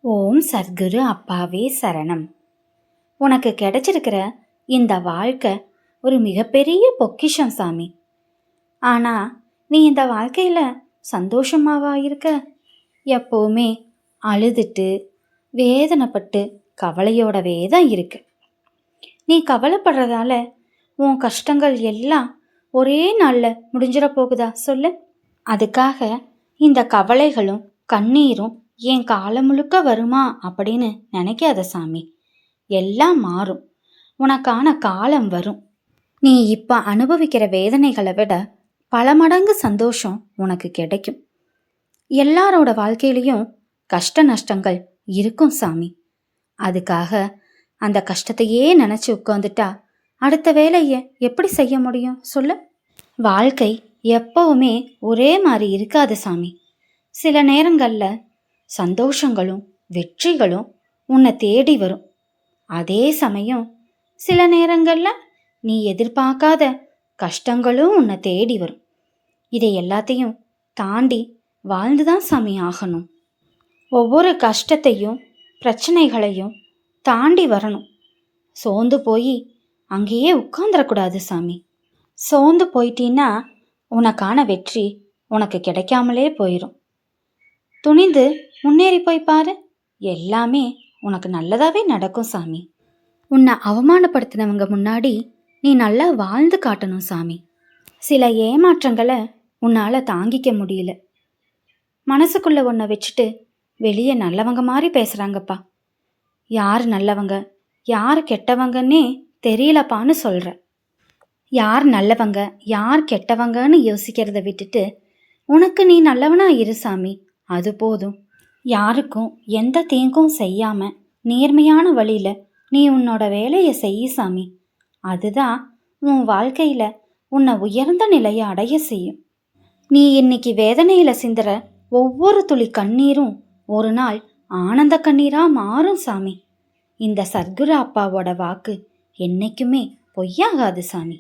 ஓம் சத்குரு அப்பாவே சரணம். உனக்கு கிடைச்சிருக்கிற இந்த வாழ்க்கை ஒரு மிகப்பெரிய பொக்கிஷம் சாமி. ஆனா நீ இந்த வாழ்க்கையில சந்தோஷமாவா இருக்க? எப்பவுமே அழுதுட்டு வேதனைப்பட்டு கவலையோடவே தான் இருக்கு. நீ கவலைப்படுறதால உன் கஷ்டங்கள் எல்லாம் ஒரே நாள்ல முடிஞ்சிட போகுதா சொல்லு? அதுக்காக இந்த கவலைகளும் கண்ணீரும் என் காலம் முழுக்க வருமா அப்படின்னு நினைக்காத சாமி. எல்லாம் மாறும். உனக்கான காலம் வரும். நீ இப்ப அனுபவிக்கிற வேதனைகளை விட பல மடங்கு சந்தோஷம் உனக்கு கிடைக்கும். எல்லாரோட வாழ்க்கையிலையும் கஷ்ட நஷ்டங்கள் இருக்கும் சாமி. அதுக்காக அந்த கஷ்டத்தையே நினைச்சு உட்காந்துட்டா அடுத்த வேலையை எப்படி செய்ய முடியும் சொல்லு? வாழ்க்கை எப்பவுமே ஒரே மாதிரி இருக்காது சாமி. சில நேரங்களில் சந்தோஷங்களும் வெற்றிகளும் உன்னை தேடி வரும். அதே சமயம் சில நேரங்களில் நீ எதிர்பார்க்காத கஷ்டங்களும் உன்னை தேடி வரும். இதை எல்லாத்தையும் தாண்டி வாழ்ந்துதான் சாமி ஆகணும். ஒவ்வொரு கஷ்டத்தையும் பிரச்சனைகளையும் தாண்டி வரணும். சோர்ந்து போய் அங்கேயே உட்கார்ந்துடக்கூடாது சாமி. சோர்ந்து போயிட்டீன்னா உனக்கான வெற்றி உனக்கு கிடைக்காமலே போயிடும். துணிந்து முன்னேறி போய் பாரு, எல்லாமே உனக்கு நல்லதாவே நடக்கும் சாமி. உன்னை அவமானப்படுத்தினவங்க முன்னாடி நீ நல்லா வாழ்ந்து காட்டணும் சாமி. சில ஏமாற்றங்களை உன்னால தாங்கிக்க முடியல. மனசுக்குள்ள உன்னை வச்சுட்டு வெளியே நல்லவங்க மாதிரி பேசுறாங்கப்பா. யார் நல்லவங்க யார் கெட்டவங்கன்னே தெரியலப்பான்னு சொல்ற. யார் நல்லவங்க யார் கெட்டவங்கன்னு யோசிக்கிறத விட்டுட்டு உனக்கு நீ நல்லவனா இரு சாமி, அது போதும். யாருக்கும் எந்த தீங்கும் செய்யாம நேர்மையான வழியில நீ உன்னோட வேலையை செய்ய சாமி. அதுதான் உன் வாழ்க்கையில உன்னை உயர்ந்த நிலையை அடைய செய்யும். நீ இன்னைக்கு வேதனையில சிந்துற ஒவ்வொரு துளி கண்ணீரும் ஒரு நாள் ஆனந்த கண்ணீரா மாறும் சாமி. இந்த சத்குரு அப்பாவோட வாக்கு என்னைக்குமே பொய்யாகாது சாமி.